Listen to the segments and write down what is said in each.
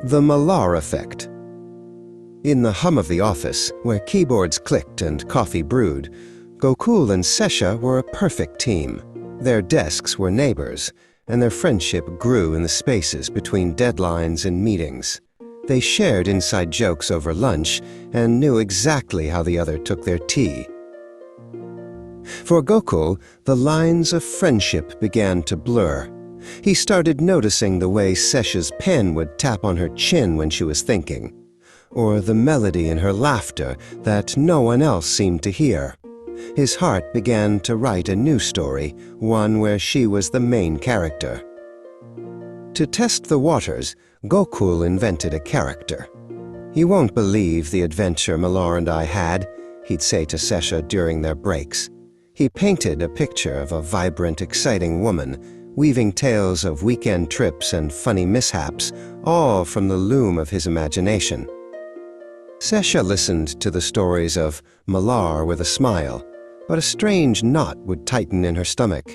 The Malar effect. In the hum of the office, where keyboards clicked and coffee brewed, Gokul and Sesha were a perfect team. Their desks were neighbors, and their friendship grew in the spaces between deadlines and meetings. They shared inside jokes over lunch and knew exactly how the other took their tea. For Gokul, the lines of friendship began to blur. He started noticing the way Sesha's pen would tap on her chin when she was thinking, or the melody in her laughter that no one else seemed to hear. His heart began to write a new story, one where she was the main character. To test the waters, Gokul invented a character. "You won't believe the adventure Malar and I had," he'd say to Sesha during their breaks. He painted a picture of a vibrant, exciting woman, weaving tales of weekend trips and funny mishaps, all from the loom of his imagination. Sesha listened to the stories of Malar with a smile, but a strange knot would tighten in her stomach.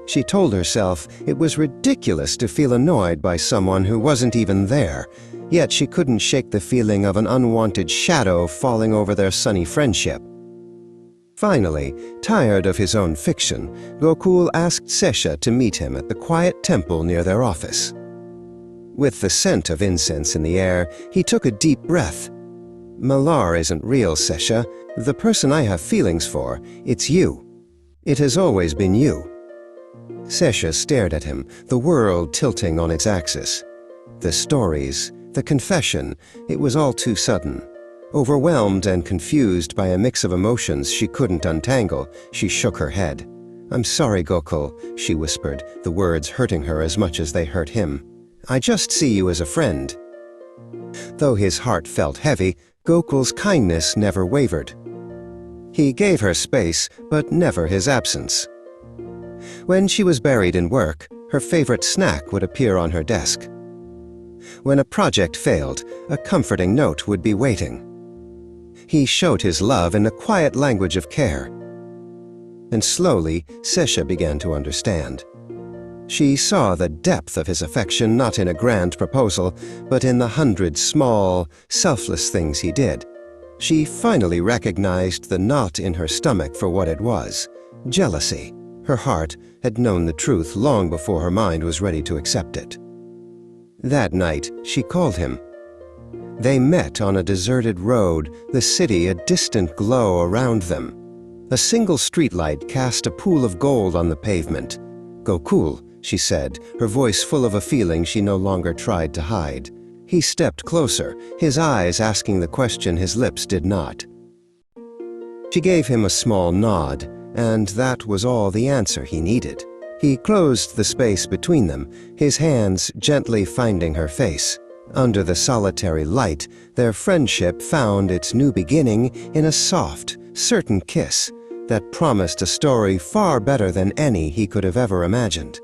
She told herself it was ridiculous to feel annoyed by someone who wasn't even there, yet she couldn't shake the feeling of an unwanted shadow falling over their sunny friendship. Finally, tired of his own fiction, Gokul asked Sesha to meet him at the quiet temple near their office. With the scent of incense in the air, he took a deep breath. "Malar isn't real, Sesha. The person I have feelings for, it's you. It has always been you." Sesha stared at him, the world tilting on its axis. The stories, the confession, it was all too sudden. Overwhelmed and confused by a mix of emotions she couldn't untangle, she shook her head. "I'm sorry, Gokul," she whispered, the words hurting her as much as they hurt him. "I just see you as a friend." Though his heart felt heavy, Gokul's kindness never wavered. He gave her space, but never his absence. When she was buried in work, her favorite snack would appear on her desk. When a project failed, a comforting note would be waiting. He showed his love in a quiet language of care. And slowly, Sesha began to understand. She saw the depth of his affection not in a grand proposal, but in the 100 small, selfless things he did. She finally recognized the knot in her stomach for what it was: jealousy. Her heart had known the truth long before her mind was ready to accept it. That night, she called him. They met on a deserted road, the city a distant glow around them. A single streetlight cast a pool of gold on the pavement. "Gokul," she said, her voice full of a feeling she no longer tried to hide. He stepped closer, his eyes asking the question his lips did not. She gave him a small nod, and that was all the answer he needed. He closed the space between them, his hands gently finding her face. Under the solitary light, their friendship found its new beginning in a soft, certain kiss that promised a story far better than any he could have ever imagined.